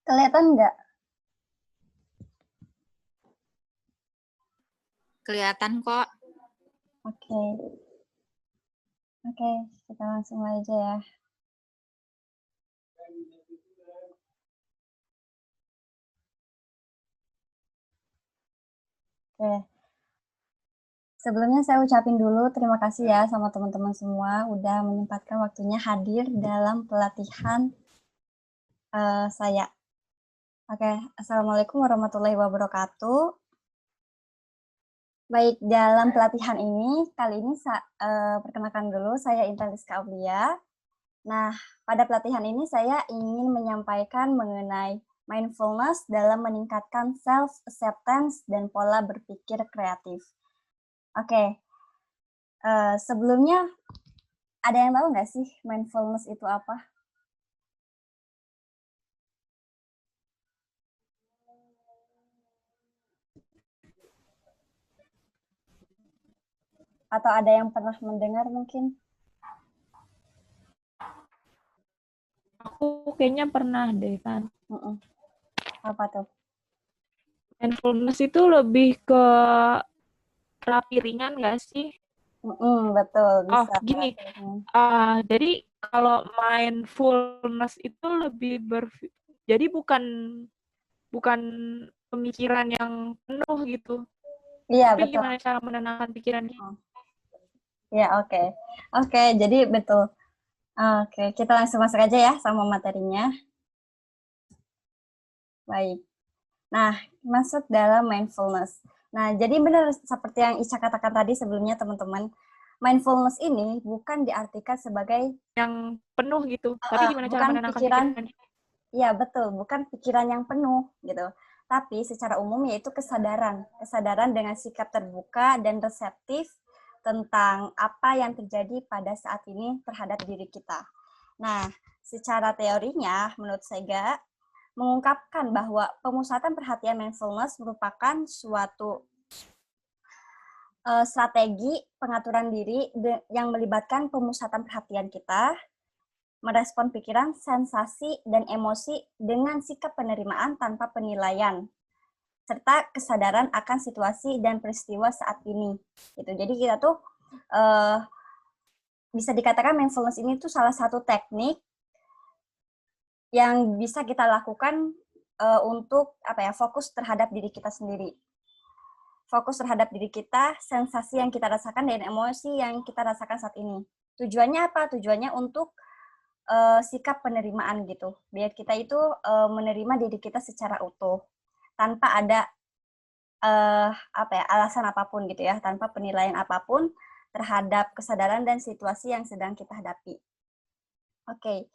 Kelihatan nggak? Kelihatan kok. Oke. Oke, kita langsung mulai aja ya. Oke. Sebelumnya saya ucapin dulu terima kasih ya sama teman-teman semua udah menyempatkan waktunya hadir dalam pelatihan saya. Oke, Assalamualaikum warahmatullahi wabarakatuh. Baik, dalam pelatihan ini, kali ini perkenalkan dulu, saya Intan Rizka Aulia. Nah, pada pelatihan ini saya ingin menyampaikan mengenai mindfulness dalam meningkatkan self-acceptance dan pola berpikir kreatif. Oke, sebelumnya ada yang tahu nggak sih mindfulness itu apa? Atau ada yang pernah mendengar mungkin? Aku kayaknya pernah deh, Tan. Apa tuh? Mindfulness itu lebih ke terapi ringan nggak sih? Betul, bisa. Oh, gini. Jadi kalau mindfulness itu lebih jadi bukan pemikiran yang penuh gitu. Iya, tapi betul. Gimana cara menenangkan pikiran kita? Ya, oke. Oke, jadi betul. Oke, kita langsung masuk aja ya sama materinya. Baik. Nah, masuk dalam mindfulness. Nah, jadi benar seperti yang Ica katakan tadi sebelumnya, teman-teman. Mindfulness ini bukan diartikan sebagai yang penuh gitu. Tapi gimana cara menenangkan pikiran? Iya, betul. Bukan pikiran yang penuh gitu. Tapi secara umum yaitu kesadaran. Kesadaran dengan sikap terbuka dan reseptif tentang apa yang terjadi pada saat ini terhadap diri kita. Nah, secara teorinya menurut saya mengungkapkan bahwa pemusatan perhatian mindfulness merupakan suatu strategi pengaturan diri yang melibatkan pemusatan perhatian kita, merespon pikiran, sensasi, dan emosi dengan sikap penerimaan tanpa penilaian, serta kesadaran akan situasi dan peristiwa saat ini. Gitu. Jadi kita tuh bisa dikatakan mindfulness ini tuh salah satu teknik yang bisa kita lakukan untuk fokus terhadap diri kita sendiri. Fokus terhadap diri kita, sensasi yang kita rasakan, dan emosi yang kita rasakan saat ini. Tujuannya apa? Tujuannya untuk sikap penerimaan gitu. Biar kita itu menerima diri kita secara utuh, tanpa ada alasan apapun gitu ya, tanpa penilaian apapun terhadap kesadaran dan situasi yang sedang kita hadapi. Oke.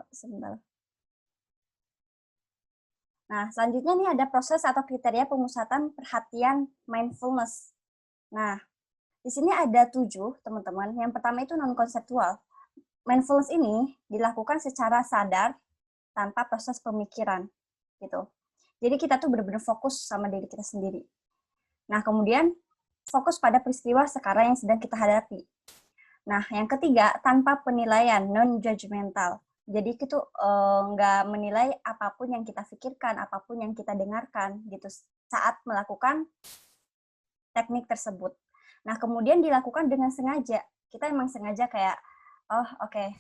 Sebentar. Nah, selanjutnya nih ada proses atau kriteria pemusatan perhatian mindfulness. Nah, di sini ada 7, teman-teman. Yang pertama itu non-konseptual. Mindfulness ini dilakukan secara sadar tanpa proses pemikiran, gitu. Jadi kita tuh benar-benar fokus sama diri kita sendiri. Nah, kemudian fokus pada peristiwa sekarang yang sedang kita hadapi. Nah, yang ketiga, tanpa penilaian, non-judgmental. Jadi itu nggak menilai apapun yang kita pikirkan, apapun yang kita dengarkan gitu saat melakukan teknik tersebut. Nah, kemudian dilakukan dengan sengaja. Kita emang sengaja kayak,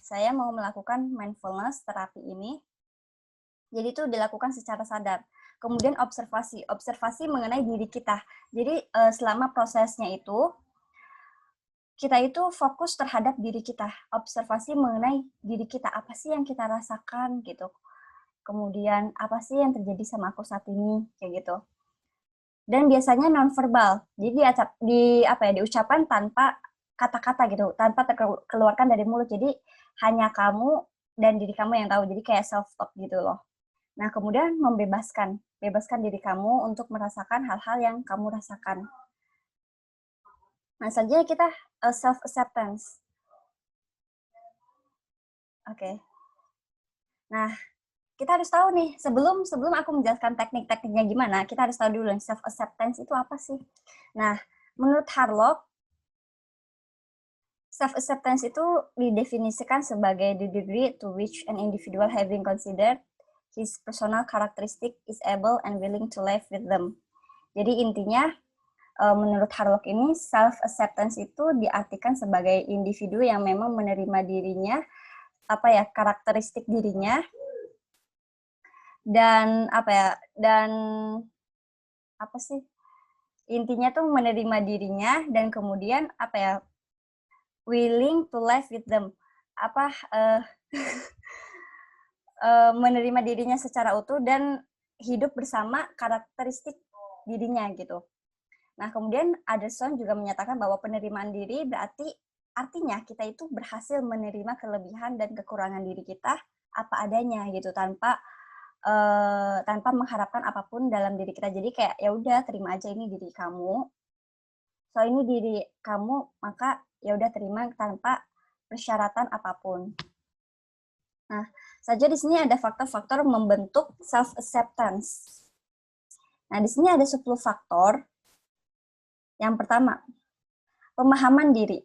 saya mau melakukan mindfulness terapi ini. Jadi itu dilakukan secara sadar. Kemudian observasi mengenai diri kita. Jadi selama prosesnya itu, kita itu fokus terhadap diri kita, observasi mengenai diri kita, apa sih yang kita rasakan gitu. Kemudian apa sih yang terjadi sama aku saat ini kayak gitu. Dan biasanya nonverbal. Jadi diucapkan tanpa kata-kata gitu, tanpa terkeluarkan dari mulut. Jadi hanya kamu dan diri kamu yang tahu. Jadi kayak self talk gitu loh. Nah, kemudian bebaskan diri kamu untuk merasakan hal-hal yang kamu rasakan. Nah, selanjutnya kita self-acceptance. Oke. Nah, kita harus tahu nih, sebelum aku menjelaskan teknik-tekniknya gimana, kita harus tahu dulu self-acceptance itu apa sih. Nah, menurut Harlock, self-acceptance itu didefinisikan sebagai the degree to which an individual having considered his personal characteristic is able and willing to live with them. Jadi intinya, menurut Harlock ini, self-acceptance itu diartikan sebagai individu yang memang menerima dirinya, karakteristik dirinya, dan intinya tuh menerima dirinya, dan kemudian willing to live with them, menerima dirinya secara utuh dan hidup bersama karakteristik dirinya gitu. Nah, kemudian Anderson juga menyatakan bahwa penerimaan diri artinya kita itu berhasil menerima kelebihan dan kekurangan diri kita apa adanya gitu, tanpa mengharapkan apapun dalam diri kita. Jadi kayak ya udah, terima aja ini diri kamu. So ini diri kamu, maka ya udah terima tanpa persyaratan apapun. Nah, saja di sini ada faktor-faktor membentuk self-acceptance. Nah, di sini ada 10 faktor. Yang pertama, pemahaman diri.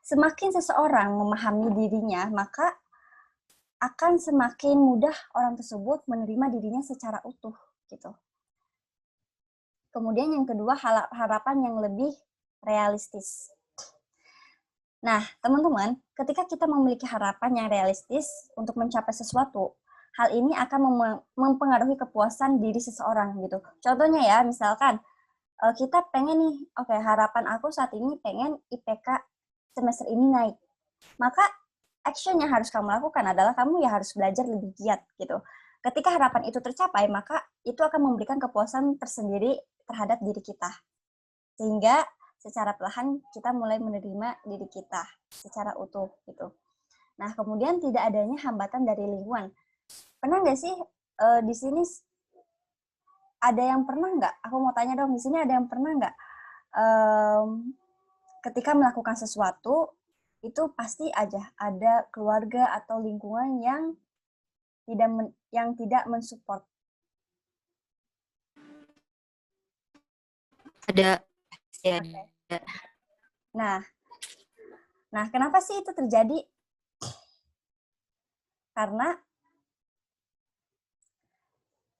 Semakin seseorang memahami dirinya, maka akan semakin mudah orang tersebut menerima dirinya secara utuh, gitu. Kemudian yang kedua, harapan yang lebih realistis. Nah, teman-teman, ketika kita memiliki harapan yang realistis untuk mencapai sesuatu, hal ini akan mempengaruhi kepuasan diri seseorang gitu. Contohnya ya, misalkan kita pengen nih, harapan aku saat ini pengen IPK semester ini naik. Maka action yang harus kamu lakukan adalah kamu ya harus belajar lebih giat gitu. Ketika harapan itu tercapai, maka itu akan memberikan kepuasan tersendiri terhadap diri kita. Sehingga secara perlahan kita mulai menerima diri kita secara utuh gitu. Nah, kemudian tidak adanya hambatan dari lingkungan. Pernah nggak sih di sini ada yang pernah nggak? Aku mau tanya dong, di sini ada yang pernah nggak ketika melakukan sesuatu itu pasti aja ada keluarga atau lingkungan yang tidak mensupport. Ada. Ya, ada. Nah, kenapa sih itu terjadi? Karena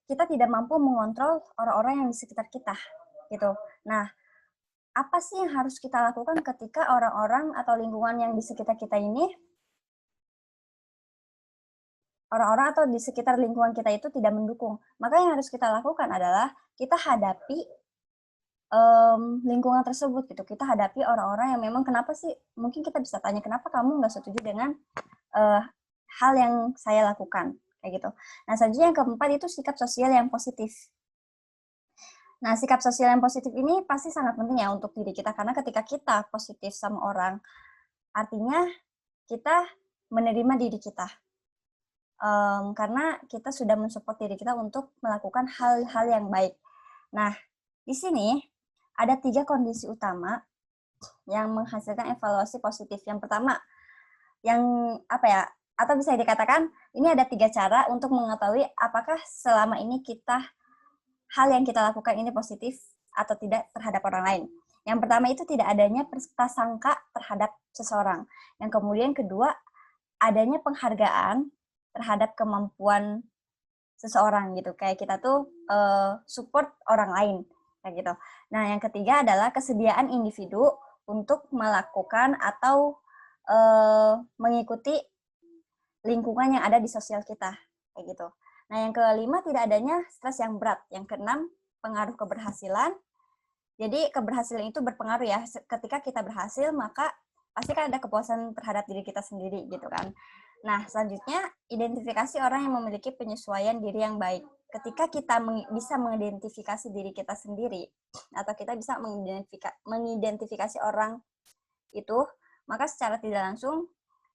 kita tidak mampu mengontrol orang-orang yang di sekitar kita, gitu. Nah, apa sih yang harus kita lakukan ketika orang-orang atau lingkungan yang di sekitar kita ini, orang-orang atau di sekitar lingkungan kita itu tidak mendukung? Maka yang harus kita lakukan adalah kita hadapi lingkungan tersebut, gitu. Kita hadapi orang-orang yang memang kenapa sih, mungkin kita bisa tanya, kenapa kamu nggak setuju dengan hal yang saya lakukan? Kayak gitu. Nah, selanjutnya yang keempat itu sikap sosial yang positif. Nah, sikap sosial yang positif ini pasti sangat penting ya untuk diri kita, karena ketika kita positif sama orang, artinya kita menerima diri kita. Karena kita sudah mensupport diri kita untuk melakukan hal-hal yang baik. Nah, di sini ada 3 kondisi utama yang menghasilkan evaluasi positif. Yang pertama, atau bisa dikatakan, ini ada 3 cara untuk mengetahui apakah selama ini hal yang kita lakukan ini positif atau tidak terhadap orang lain. Yang pertama itu tidak adanya prasangka terhadap seseorang. Yang kemudian kedua, adanya penghargaan terhadap kemampuan seseorang gitu. Kayak kita tuh support orang lain kayak gitu. Nah, yang ketiga adalah kesediaan individu untuk melakukan atau mengikuti lingkungan yang ada di sosial kita, kayak gitu. Nah, yang kelima tidak adanya stres yang berat. Yang keenam, pengaruh keberhasilan. Jadi keberhasilan itu berpengaruh ya. Ketika kita berhasil, maka pasti kan ada kepuasan terhadap diri kita sendiri gitu kan. Nah, selanjutnya identifikasi orang yang memiliki penyesuaian diri yang baik. Ketika kita bisa mengidentifikasi diri kita sendiri, atau kita bisa mengidentifikasi orang itu, maka secara tidak langsung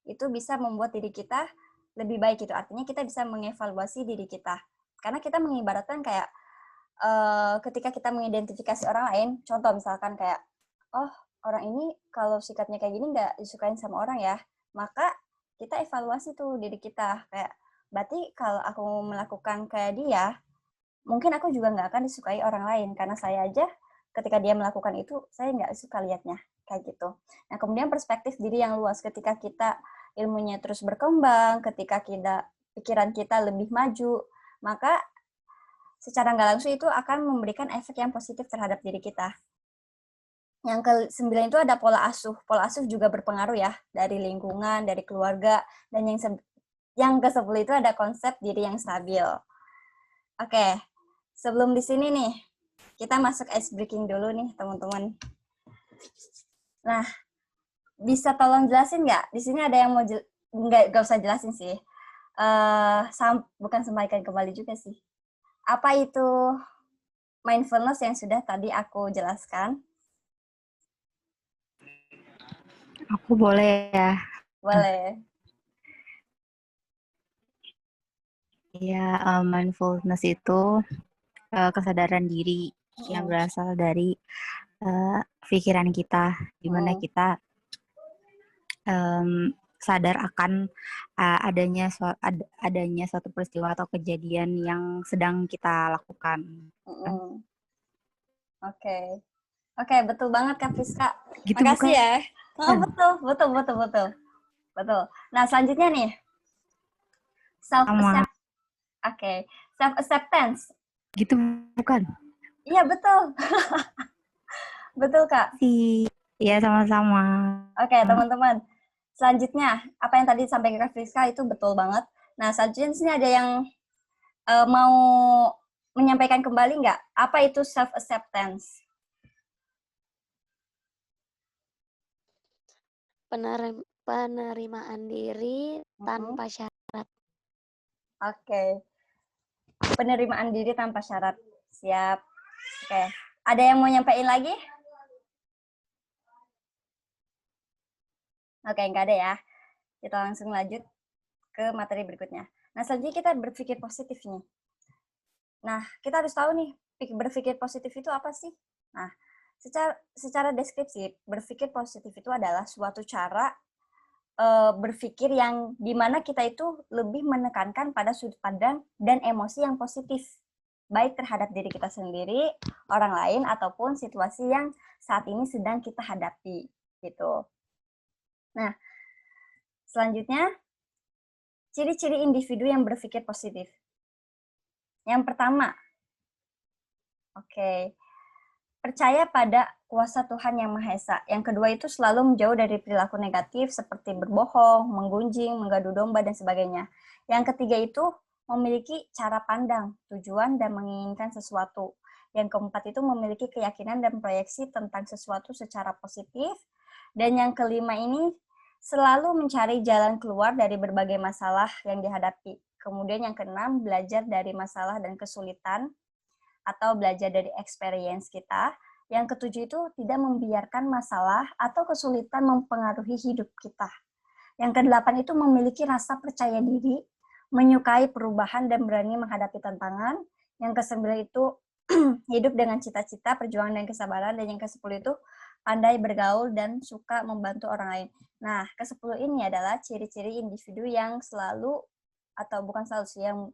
itu bisa membuat diri kita lebih baik gitu. Artinya kita bisa mengevaluasi diri kita. Karena kita mengibaratkan kayak ketika kita mengidentifikasi orang lain, contoh misalkan kayak, oh orang ini kalau sikapnya kayak gini nggak disukain sama orang ya, maka kita evaluasi tuh diri kita. Kayak, berarti kalau aku melakukan kayak dia, mungkin aku juga nggak akan disukai orang lain. Karena saya aja ketika dia melakukan itu, saya nggak suka lihatnya. Kayak gitu. Nah, kemudian perspektif diri yang luas ketika kita ilmunya terus berkembang, ketika pikiran kita lebih maju, maka secara nggak langsung itu akan memberikan efek yang positif terhadap diri kita. Yang ke-9 itu ada pola asuh. Pola asuh juga berpengaruh ya, dari lingkungan, dari keluarga, dan yang ke-10 itu ada konsep diri yang stabil. Oke, sebelum di sini nih, kita masuk ice breaking dulu nih, teman-teman. Nah, bisa tolong jelasin nggak? Di sini ada yang mau nggak usah jelasin sih. Bukan sampaikan kembali juga sih. Apa itu mindfulness yang sudah tadi aku jelaskan? Aku boleh ya? Boleh. Ya, mindfulness itu kesadaran diri yang berasal dari pikiran kita, di mana kita sadar akan adanya suatu peristiwa atau kejadian yang sedang kita lakukan. Oke, betul banget Kak Friska. Gitu, makasih bukan? Ya. Oh, betul. Nah, selanjutnya nih, self acceptance. Gitu bukan? Iya, betul. Betul, Kak. Iya, sama-sama. Oke, teman-teman. Selanjutnya, apa yang tadi disampaikan Kak Friska itu betul banget. Nah, selanjutnya di sini ada yang mau menyampaikan kembali nggak? Apa itu self acceptance? Penerimaan diri tanpa syarat. Oke. Penerimaan diri tanpa syarat. Siap. Oke. Ada yang mau nyampein lagi? Oke, nggak ada ya. Kita langsung lanjut ke materi berikutnya. Nah, selanjutnya kita berpikir positif nih. Nah, kita harus tahu nih, berpikir positif itu apa sih? Nah, secara deskripsi, berpikir positif itu adalah suatu cara berpikir yang dimana kita itu lebih menekankan pada sudut pandang dan emosi yang positif, baik terhadap diri kita sendiri, orang lain, ataupun situasi yang saat ini sedang kita hadapi, gitu. Nah, selanjutnya, ciri-ciri individu yang berpikir positif. Yang pertama, percaya pada kuasa Tuhan Yang Maha Esa. Yang kedua itu selalu menjauh dari perilaku negatif seperti berbohong, menggunjing, mengadu domba, dan sebagainya. Yang ketiga itu memiliki cara pandang, tujuan, dan menginginkan sesuatu. Yang keempat itu memiliki keyakinan dan proyeksi tentang sesuatu secara positif. Dan yang kelima ini selalu mencari jalan keluar dari berbagai masalah yang dihadapi. Kemudian yang keenam, belajar dari masalah dan kesulitan, atau belajar dari experience kita. Yang ketujuh itu tidak membiarkan masalah atau kesulitan mempengaruhi hidup kita. Yang kedelapan itu memiliki rasa percaya diri, menyukai perubahan dan berani menghadapi tantangan. Yang kesembilan itu hidup dengan cita-cita, perjuangan dan kesabaran. Dan yang kesepuluh itu pandai bergaul dan suka membantu orang lain. Nah, kesepuluh ini adalah ciri-ciri individu yang selalu, atau bukan selalu sih, yang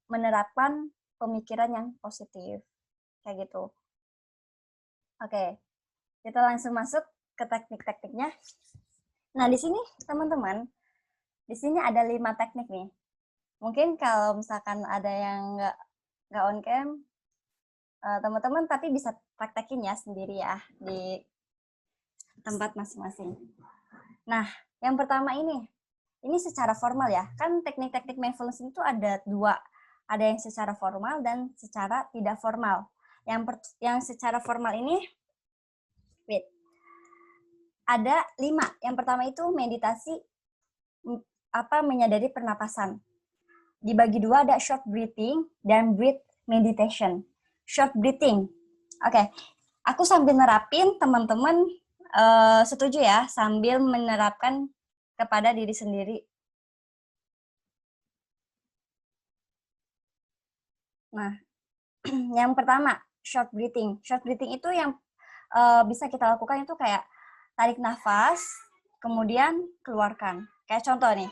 menerapkan pemikiran yang positif, kayak gitu. Oke, kita langsung masuk ke teknik-tekniknya. Nah, di sini teman-teman, di sini ada 5 teknik nih. Mungkin kalau misalkan ada yang nggak on cam, teman-teman tapi bisa praktekin ya sendiri ya di tempat masing-masing. Nah, yang pertama ini secara formal ya. Kan teknik-teknik mindfulness itu ada 2. Ada yang secara formal dan secara tidak formal. Yang secara formal ini, ada 5. Yang pertama itu meditasi, menyadari pernapasan. Dibagi 2, ada short breathing dan breath meditation. Short breathing. Oke, aku sambil nerapin, teman-teman setuju ya, sambil menerapkan kepada diri sendiri. Nah, yang pertama, short breathing. Short breathing itu yang bisa kita lakukan itu kayak tarik nafas, kemudian keluarkan. Kayak contoh nih,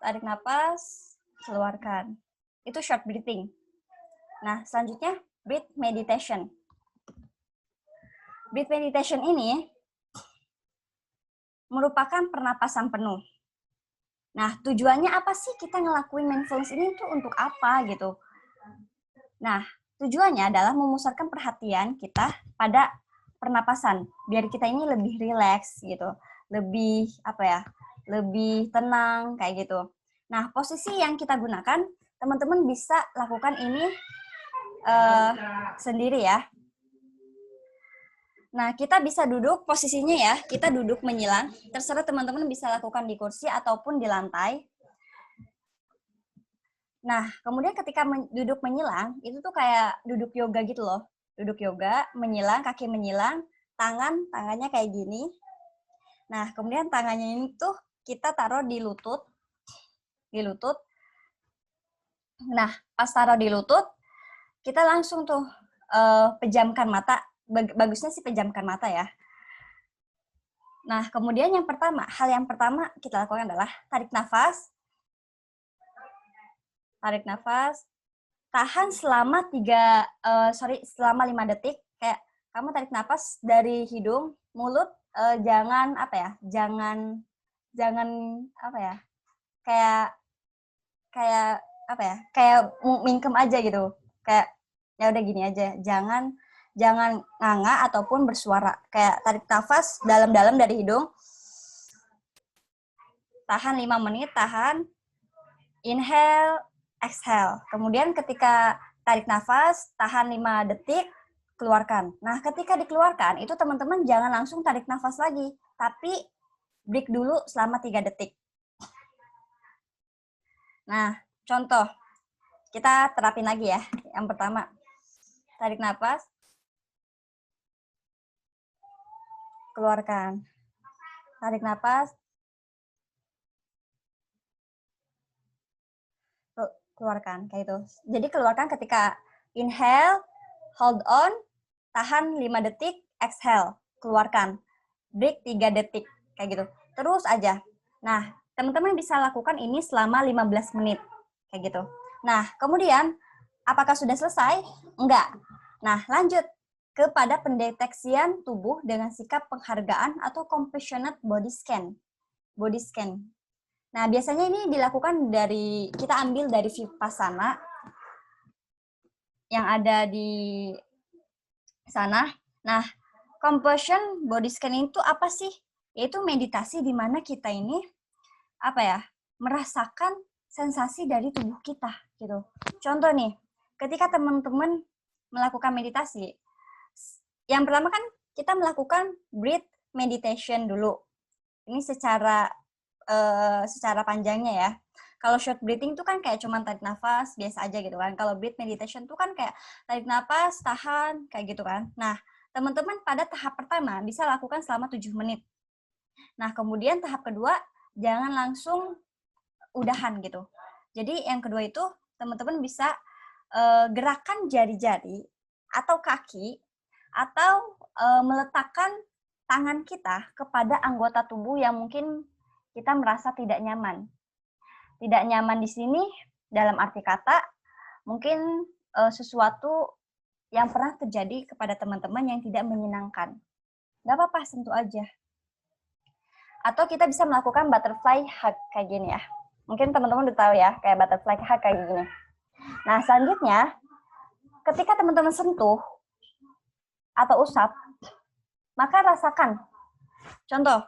tarik nafas, keluarkan. Itu short breathing. Nah, selanjutnya, breath meditation. Breath meditation ini merupakan pernapasan penuh. Nah, tujuannya apa sih kita ngelakuin mindfulness ini tuh untuk apa gitu? Nah, tujuannya adalah memusatkan perhatian kita pada pernapasan, biar kita ini lebih rileks gitu, lebih lebih tenang kayak gitu. Nah, posisi yang kita gunakan, teman-teman bisa lakukan ini sendiri ya. Nah, kita bisa duduk posisinya ya, kita duduk menyilang. Terserah teman-teman bisa lakukan di kursi ataupun di lantai. Nah, kemudian ketika duduk menyilang, itu tuh kayak duduk yoga gitu loh. Duduk yoga, menyilang, kaki menyilang, tangannya kayak gini. Nah, kemudian tangannya ini tuh kita taruh di lutut. Di lutut. Nah, pas taruh di lutut, kita langsung tuh pejamkan mata. Bagusnya sih pejamkan mata ya. Nah, kemudian hal yang pertama kita lakukan adalah tarik nafas. Tarik nafas. Tahan selama 5 detik. Kayak kamu tarik nafas dari hidung, mulut jangan kayak mingkem aja gitu. Kayak ya udah gini aja, jangan nganga ataupun bersuara. Kayak tarik nafas dalam-dalam dari hidung. Tahan 5 menit, tahan. Inhale, exhale. Kemudian ketika tarik nafas, tahan 5 detik, keluarkan. Nah, ketika dikeluarkan, itu teman-teman jangan langsung tarik nafas lagi, tapi break dulu selama 3 detik. Nah, contoh. Kita terapin lagi ya. Yang pertama, tarik nafas, keluarkan. Tarik nafas, keluarkan. Kayak itu. Jadi keluarkan ketika inhale, hold on, tahan 5 detik, exhale, keluarkan. Break 3 detik, kayak gitu. Terus aja. Nah, teman-teman bisa lakukan ini selama 15 menit, kayak gitu. Nah, kemudian, apakah sudah selesai? Enggak. Nah, lanjut kepada pendeteksian tubuh dengan sikap penghargaan atau compassionate body scan. Body scan. Nah, biasanya ini dilakukan kita ambil dari Vipassana yang ada di sana. Nah, compassion body scan itu apa sih? Yaitu meditasi di mana kita ini merasakan sensasi dari tubuh kita gitu. Contoh nih, ketika teman-teman melakukan meditasi, yang pertama kan kita melakukan breath meditation dulu. Ini secara panjangnya ya. Kalau short breathing itu kan kayak cuman tarik nafas biasa aja gitu kan. Kalau breath meditation itu kan kayak tarik nafas, tahan, kayak gitu kan. Nah, teman-teman pada tahap pertama bisa lakukan selama 7 menit. Nah, kemudian tahap kedua jangan langsung udahan gitu. Jadi yang kedua itu teman-teman bisa gerakan jari-jari atau kaki atau meletakkan tangan kita kepada anggota tubuh yang mungkin kita merasa tidak nyaman. Tidak nyaman di sini dalam arti kata mungkin sesuatu yang pernah terjadi kepada teman-teman yang tidak menyenangkan. Nggak apa-apa, sentuh aja. Atau kita bisa melakukan butterfly hug kayak gini ya. Mungkin teman-teman udah tahu ya, kayak butterfly hug kayak gini. Nah, selanjutnya, ketika teman-teman sentuh atau usap, maka rasakan. Contoh,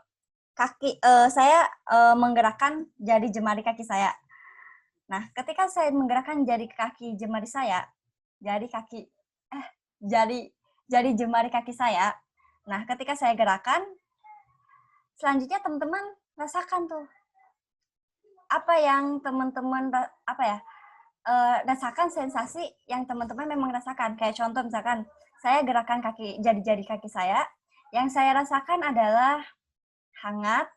saya menggerakkan jari jemari kaki saya. Nah, ketika saya menggerakkan jari jemari kaki saya. Nah, ketika saya gerakan, selanjutnya teman-teman rasakan tuh apa yang teman-teman rasakan, sensasi yang teman-teman memang rasakan. Kayak contoh misalkan saya gerakan jari-jari kaki saya, yang saya rasakan adalah hangat,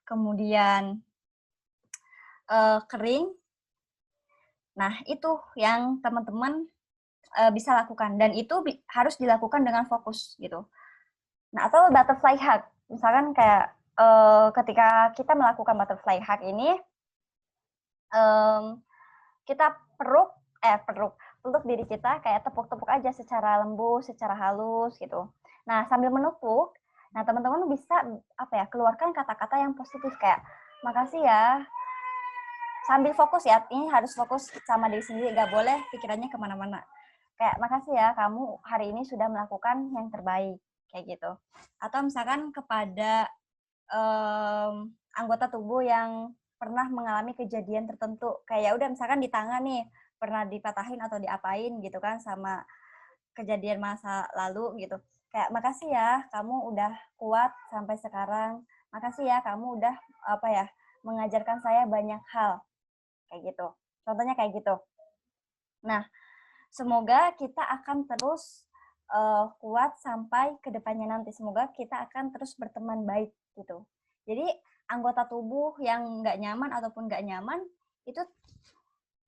kemudian kering. Nah, itu yang teman-teman bisa lakukan, dan itu harus dilakukan dengan fokus gitu. Nah, atau butterfly hug, misalkan kayak ketika kita melakukan butterfly hug ini, kita peluk diri kita, kayak tepuk-tepuk aja secara lembut, secara halus gitu. Nah, sambil menepuk, nah teman-teman bisa keluarkan kata-kata yang positif kayak makasih ya, sambil fokus ya, ini harus fokus sama diri sendiri, nggak boleh pikirannya kemana-mana. Kayak makasih ya kamu hari ini sudah melakukan yang terbaik, kayak gitu. Atau misalkan kepada anggota tubuh yang pernah mengalami kejadian tertentu, kayak udah misalkan di tangan nih pernah dipatahin atau diapain gitu kan sama kejadian masa lalu gitu. Kayak makasih ya kamu udah kuat sampai sekarang. Makasih ya kamu udah mengajarkan saya banyak hal. Kayak gitu. Contohnya kayak gitu. Nah, semoga kita akan terus kuat sampai ke depannya nanti. Semoga kita akan terus berteman baik gitu. Jadi anggota tubuh yang nggak nyaman ataupun nggak nyaman itu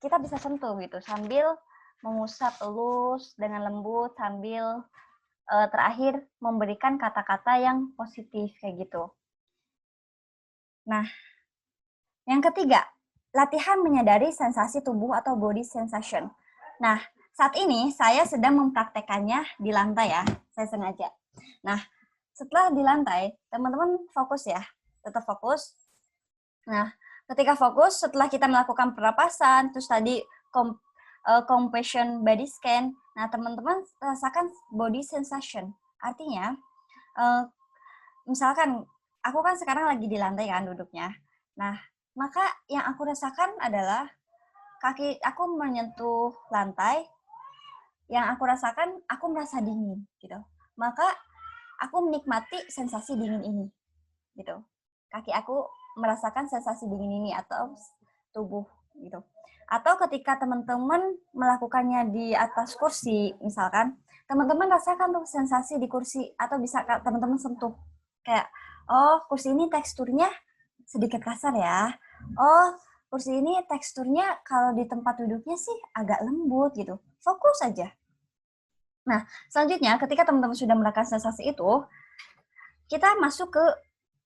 kita bisa sentuh gitu sambil mengusap elus dengan lembut sambil terakhir memberikan kata-kata yang positif kayak gitu. Nah, yang ketiga, latihan menyadari sensasi tubuh atau body sensation. Nah, saat ini saya sedang mempraktekannya di lantai ya, saya sengaja. Nah, setelah di lantai, teman-teman fokus ya, tetap fokus. Nah, ketika fokus, setelah kita melakukan pernapasan, terus tadi compassion body scan, nah teman-teman rasakan body sensation. Artinya, misalkan aku kan sekarang lagi di lantai kan duduknya. Nah, maka yang aku rasakan adalah kaki aku menyentuh lantai, yang aku rasakan aku merasa dingin gitu. Maka aku menikmati sensasi dingin ini gitu. Kaki aku merasakan sensasi dingin ini atau tubuh gitu. Atau ketika teman-teman melakukannya di atas kursi misalkan, teman-teman rasakan tuh sensasi di kursi atau bisa teman-teman sentuh. Kayak, oh kursi ini teksturnya sedikit kasar ya. Oh kursi ini teksturnya kalau di tempat duduknya sih agak lembut gitu. Fokus aja. Nah, selanjutnya ketika teman-teman sudah merasakan sensasi itu, kita masuk ke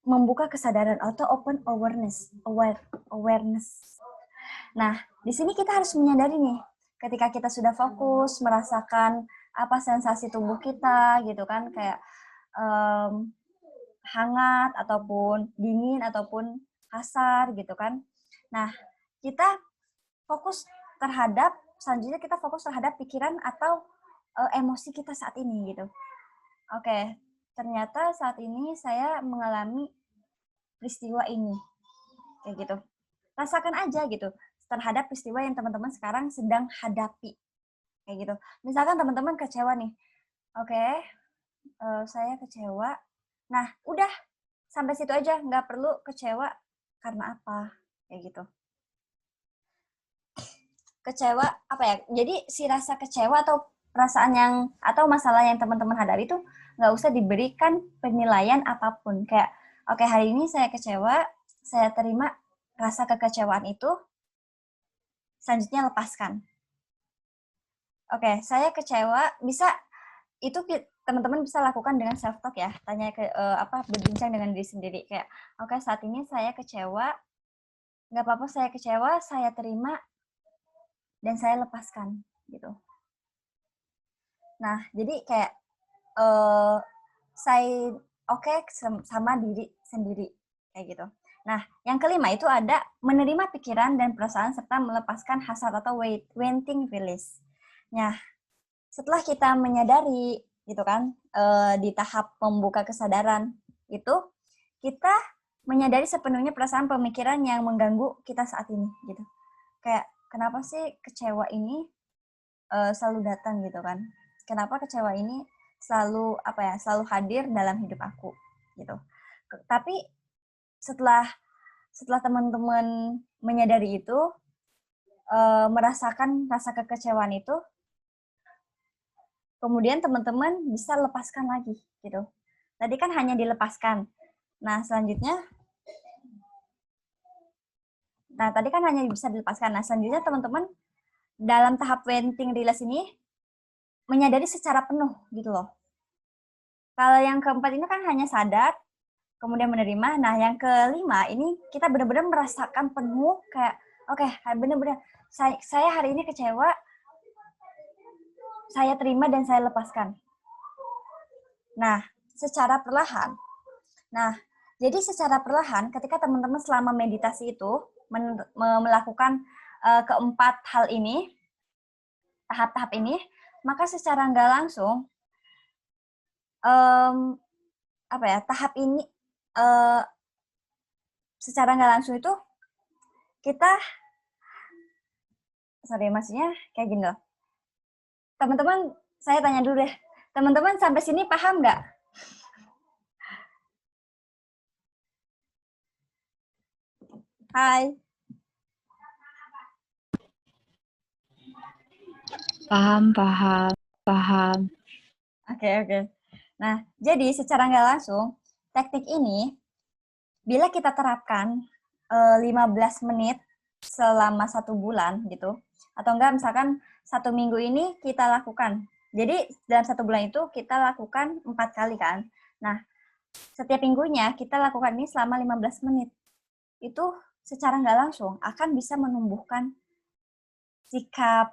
membuka kesadaran atau open awareness. Nah, di sini kita harus menyadari nih, ketika kita sudah fokus merasakan apa sensasi tubuh kita gitu kan, kayak hangat ataupun dingin ataupun kasar gitu kan. Nah, kita fokus terhadap selanjutnya kita fokus terhadap pikiran atau emosi kita saat ini gitu. Oke, ternyata saat ini saya mengalami peristiwa ini. Kayak gitu. Rasakan aja gitu terhadap peristiwa yang teman-teman sekarang sedang hadapi. Kayak gitu. Misalkan teman-teman kecewa nih. Oke, saya kecewa. Nah, udah sampai situ aja, nggak perlu kecewa karena apa. Kayak gitu. Kecewa apa ya? Jadi si rasa kecewa atau perasaan yang atau masalah yang teman-teman hadapi itu nggak usah diberikan penilaian apapun. Kayak oke, hari ini saya kecewa, saya terima rasa kekecewaan itu, selanjutnya lepaskan. Oke, saya kecewa, bisa itu teman-teman bisa lakukan dengan self talk ya, tanya ke berbincang dengan diri sendiri kayak oke, saat ini saya kecewa, nggak apa-apa saya kecewa, saya terima dan saya lepaskan gitu. Nah, jadi kayak saya oke sama diri sendiri kayak gitu. Nah, yang kelima itu ada menerima pikiran dan perasaan serta melepaskan hasrat atau waiting release. Nah, setelah kita menyadari gitu kan di tahap membuka kesadaran itu, kita menyadari sepenuhnya perasaan pemikiran yang mengganggu kita saat ini gitu. Kayak kenapa sih kecewa ini selalu datang gitu kan? Kenapa kecewa ini selalu hadir dalam hidup aku gitu. Tapi setelah teman-teman menyadari itu, merasakan rasa kekecewaan itu, kemudian teman-teman bisa lepaskan lagi gitu. Tadi kan hanya dilepaskan. Nah, selanjutnya tadi kan hanya bisa dilepaskan. Nah, selanjutnya teman-teman dalam tahap waiting release ini menyadari secara penuh gitu loh. Kalau yang keempat ini kan hanya sadar, kemudian menerima. Nah, yang kelima ini kita benar-benar merasakan penuh kayak oke, benar-benar saya hari ini kecewa, saya terima dan saya lepaskan. Nah, secara perlahan. Nah, jadi secara perlahan ketika teman-teman selama meditasi itu, melakukan keempat hal ini, tahap-tahap ini, maka secara nggak langsung tahap ini secara nggak langsung itu kita, maksudnya kayak gini loh. Teman-teman, saya tanya dulu deh. Teman-teman sampai sini paham nggak? Hai. Paham. Oke. Nah, jadi secara nggak langsung, teknik ini, bila kita terapkan 15 menit selama 1 bulan gitu, atau enggak misalkan 1 minggu ini kita lakukan. Jadi dalam 1 bulan itu kita lakukan 4 kali kan. Nah, setiap minggunya kita lakukan ini selama 15 menit. Itu secara nggak langsung akan bisa menumbuhkan sikap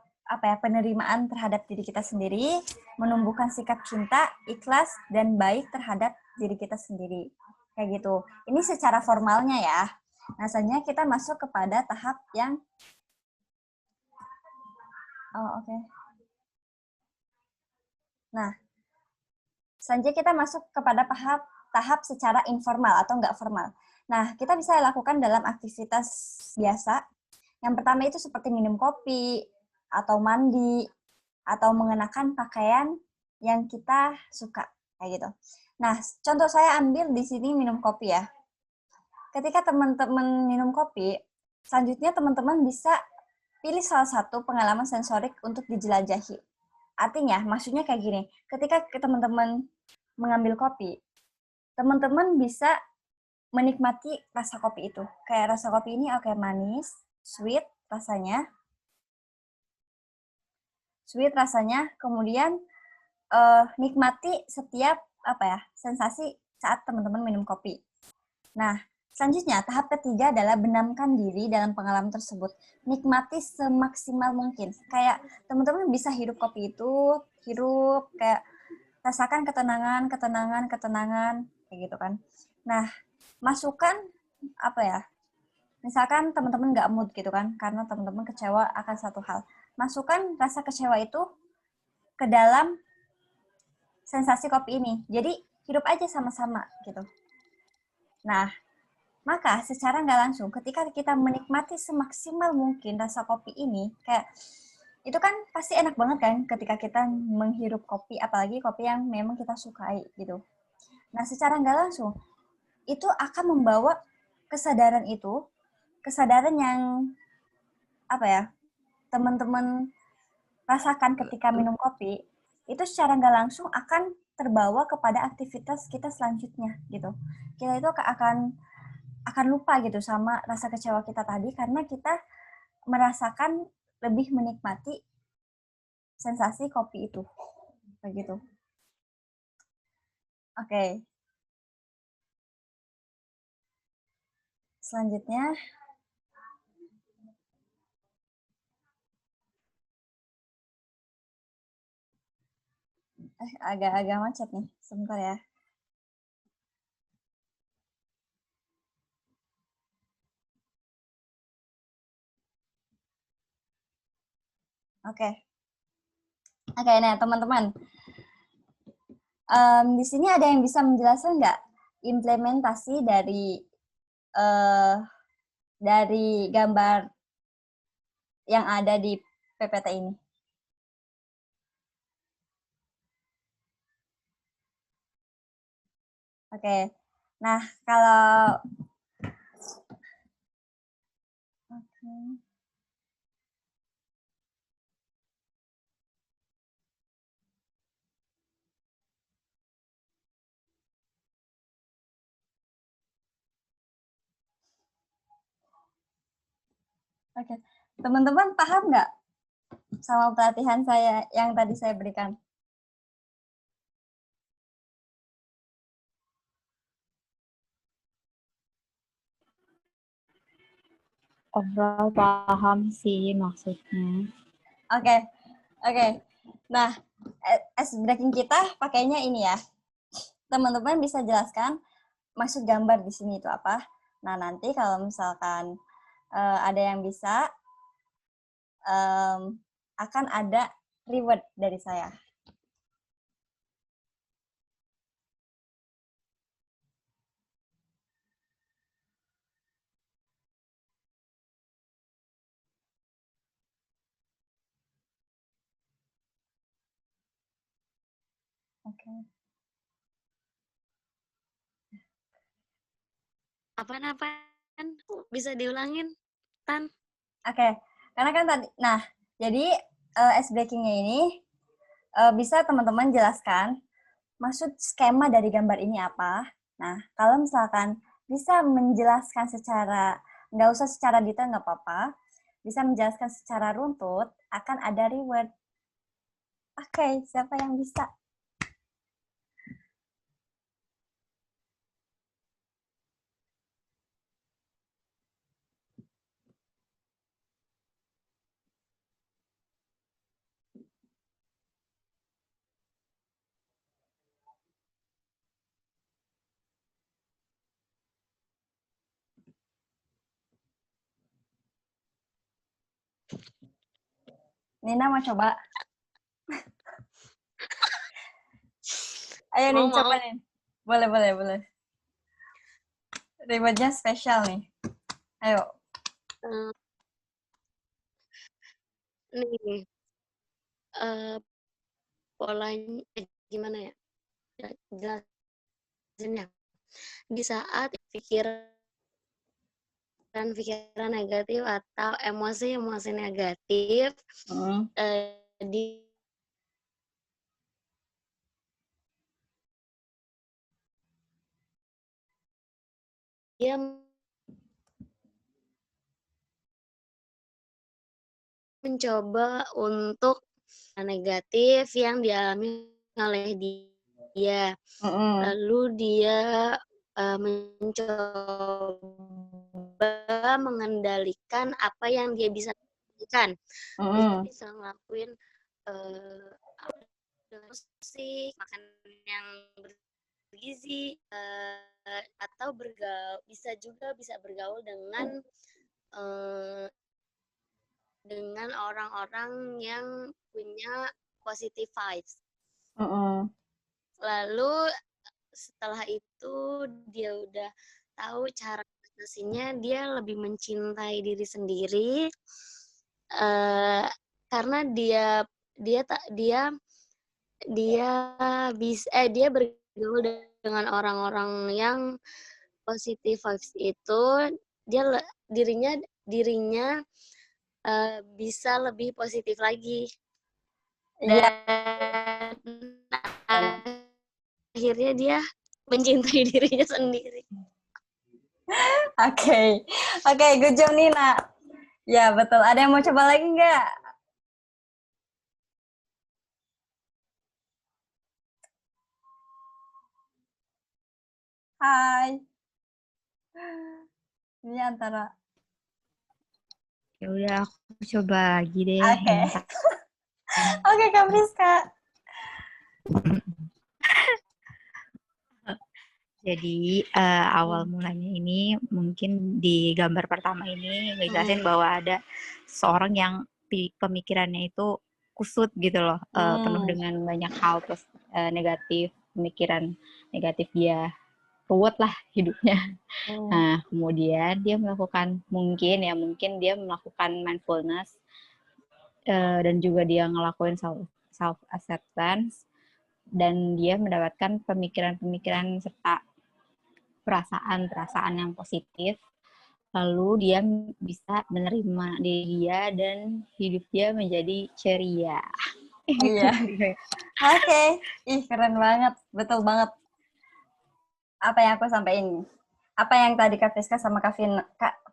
penerimaan terhadap diri kita sendiri, menumbuhkan sikap cinta, ikhlas, dan baik terhadap diri kita sendiri. Kayak gitu. Ini secara formalnya ya. Nah, selanjutnya kita masuk kepada tahap yang Nah, selanjutnya kita masuk kepada tahap secara informal atau enggak formal. Nah, kita bisa lakukan dalam aktivitas biasa. Yang pertama itu seperti minum kopi, atau mandi, atau mengenakan pakaian yang kita suka, kayak gitu. Nah, contoh saya ambil di sini minum kopi ya. Ketika teman-teman minum kopi, selanjutnya teman-teman bisa pilih salah satu pengalaman sensorik untuk dijelajahi. Artinya, maksudnya kayak gini, ketika teman-teman mengambil kopi, teman-teman bisa menikmati rasa kopi itu. Kayak rasa kopi ini manis, sweet rasanya, kemudian nikmati setiap sensasi saat teman-teman minum kopi. Nah, selanjutnya tahap ketiga adalah benamkan diri dalam pengalaman tersebut. Nikmati semaksimal mungkin. Kayak teman-teman bisa hirup kopi itu, kayak rasakan ketenangan, kayak gitu kan. Nah, masukkan misalkan teman-teman nggak mood gitu kan, karena teman-teman kecewa akan satu hal. Masukkan rasa kecewa itu ke dalam sensasi kopi ini. Jadi, hidup aja sama-sama gitu. Nah, maka secara nggak langsung, ketika kita menikmati semaksimal mungkin rasa kopi ini, kayak itu kan pasti enak banget kan ketika kita menghirup kopi, apalagi kopi yang memang kita sukai gitu. Nah, secara nggak langsung, itu akan membawa kesadaran yang teman-teman rasakan ketika minum kopi, itu secara nggak langsung akan terbawa kepada aktivitas kita selanjutnya gitu. Kita itu akan lupa gitu sama rasa kecewa kita tadi karena kita merasakan lebih menikmati sensasi kopi itu. Begitu. Oke. Selanjutnya agak macet nih. Sebentar ya. Oke, nah teman-teman. Di sini ada yang bisa menjelaskan nggak implementasi dari gambar yang ada di PPT ini? Oke, nah kalau Oke, teman-teman paham nggak sama pelatihan saya yang tadi saya berikan? Overall paham sih maksudnya. Oke. Nah, ice breaking kita pakainya ini ya. Teman-teman bisa jelaskan maksud gambar di sini itu apa? Nah, nanti kalau misalkan ada yang bisa, akan ada reward dari saya. Oke. Apaan? Bisa diulangin, Tan? Oke, karena kan tadi, nah, jadi ice breaking-nya ini bisa teman-teman jelaskan maksud skema dari gambar ini apa. Nah, kalau misalkan bisa menjelaskan secara, nggak usah secara detail nggak apa-apa, bisa menjelaskan secara runtut, akan ada reward. Oke, siapa yang bisa? Nina mau coba? Ayo nih, coba nih. Boleh. Rewardnya spesial nih. Ayo. Nih, polanya gimana ya? Jelasinnya. Di saat pikiran negatif atau emosi negatif, dia mencoba untuk negatif yang dialami oleh dia. Lalu dia mencoba mengendalikan apa yang dia bisa lakukan. Dia bisa ngelakuin musik, makan yang bergizi, atau bisa bergaul dengan orang-orang yang punya positive vibes. Lalu setelah itu dia udah tahu cara mengatasinya, dia lebih mencintai diri sendiri, karena dia bergaul dengan orang-orang yang positive vibes itu, dirinya bisa lebih positif lagi. Dan akhirnya dia mencintai dirinya sendiri. Oke, good job Nina. Ya betul. Ada yang mau coba lagi nggak? Hai. Ini antara. Ya udah, aku coba lagi deh. Oke. Oke, Kak Priska. Jadi awal mulanya ini mungkin di gambar pertama ini ngejelasin bahwa ada seorang yang pemikirannya itu kusut gitu loh, penuh dengan banyak hal, terus negatif, pemikiran negatif dia, ruwet lah hidupnya. Nah, kemudian dia mungkin dia melakukan mindfulness, dan juga dia ngelakuin self acceptance, dan dia mendapatkan pemikiran-pemikiran serta perasaan yang positif, lalu dia bisa menerima diri dia dan hidup dia menjadi ceria. Iya. Oke. Ih, keren banget. Betul banget. Apa yang aku sampaikan. Apa yang tadi Kak Friska sama Kak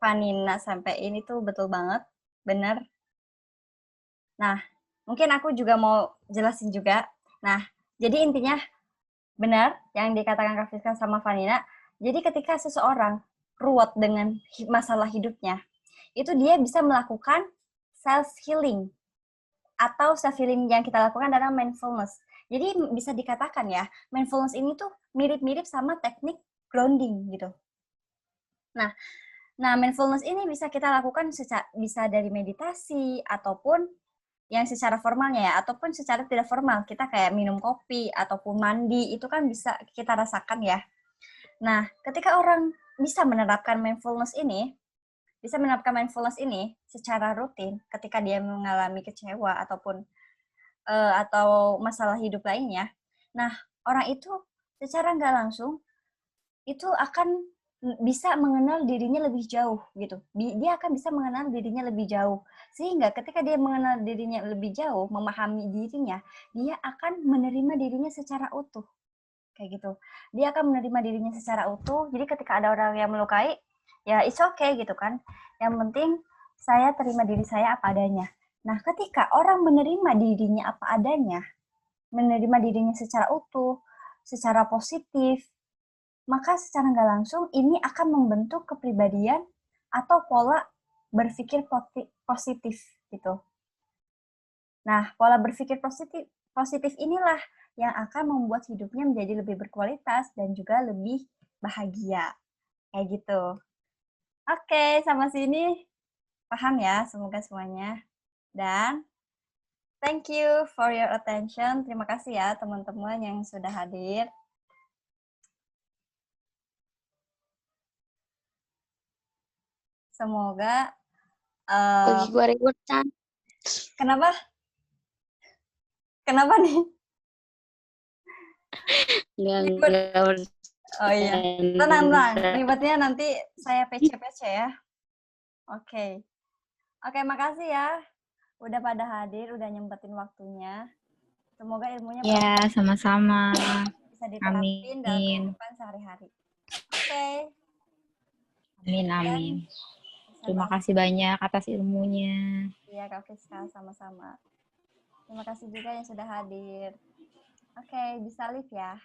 Vanina sampaikan itu betul banget. Benar. Nah, mungkin aku juga mau jelasin juga. Nah, jadi intinya benar yang dikatakan Kak Friska sama Vanina. Jadi ketika seseorang ruwet dengan masalah hidupnya, itu dia bisa melakukan self-healing. Atau self-healing yang kita lakukan adalah mindfulness. Jadi bisa dikatakan ya, mindfulness ini tuh mirip-mirip sama teknik grounding gitu. Nah, Nah, mindfulness ini bisa kita lakukan bisa dari meditasi ataupun yang secara formalnya ya, ataupun secara tidak formal. Kita kayak minum kopi ataupun mandi, itu kan bisa kita rasakan ya. Nah, ketika orang bisa menerapkan mindfulness ini secara rutin ketika dia mengalami kecewa ataupun atau masalah hidup lainnya. Nah, orang itu secara nggak langsung itu akan bisa mengenal dirinya lebih jauh gitu. Dia akan bisa mengenal dirinya lebih jauh. Sehingga ketika dia mengenal dirinya lebih jauh, memahami dirinya, dia akan menerima dirinya secara utuh. Kayak gitu. Dia akan menerima dirinya secara utuh. Jadi ketika ada orang yang melukai, ya it's okay gitu kan. Yang penting saya terima diri saya apa adanya. Nah, ketika orang menerima dirinya apa adanya, menerima dirinya secara utuh, secara positif, maka secara nggak langsung ini akan membentuk kepribadian atau pola berpikir positif gitu. Nah, pola berpikir positif inilah yang akan membuat hidupnya menjadi lebih berkualitas dan juga lebih bahagia. Kayak gitu. Oke, sama sini paham ya semoga semuanya. Dan thank you for your attention. Terima kasih ya teman-teman yang sudah hadir. Semoga Bagi gua rebutan. Kenapa? Kenapa nih? Enggak. Oh iya. Tenang. Ribetnya nanti saya PC ya. Oke. Oke, makasih ya. Udah pada hadir, udah nyempetin waktunya. Semoga ilmunya Ya, sama-sama. bisa diterapin dalam Amin. kehidupan sehari-hari. Oke. Amin. Terima kasih banyak atas ilmunya. Iya, Kak Fiska, sama-sama. Terima kasih juga yang sudah hadir. Oke, bisa live ya.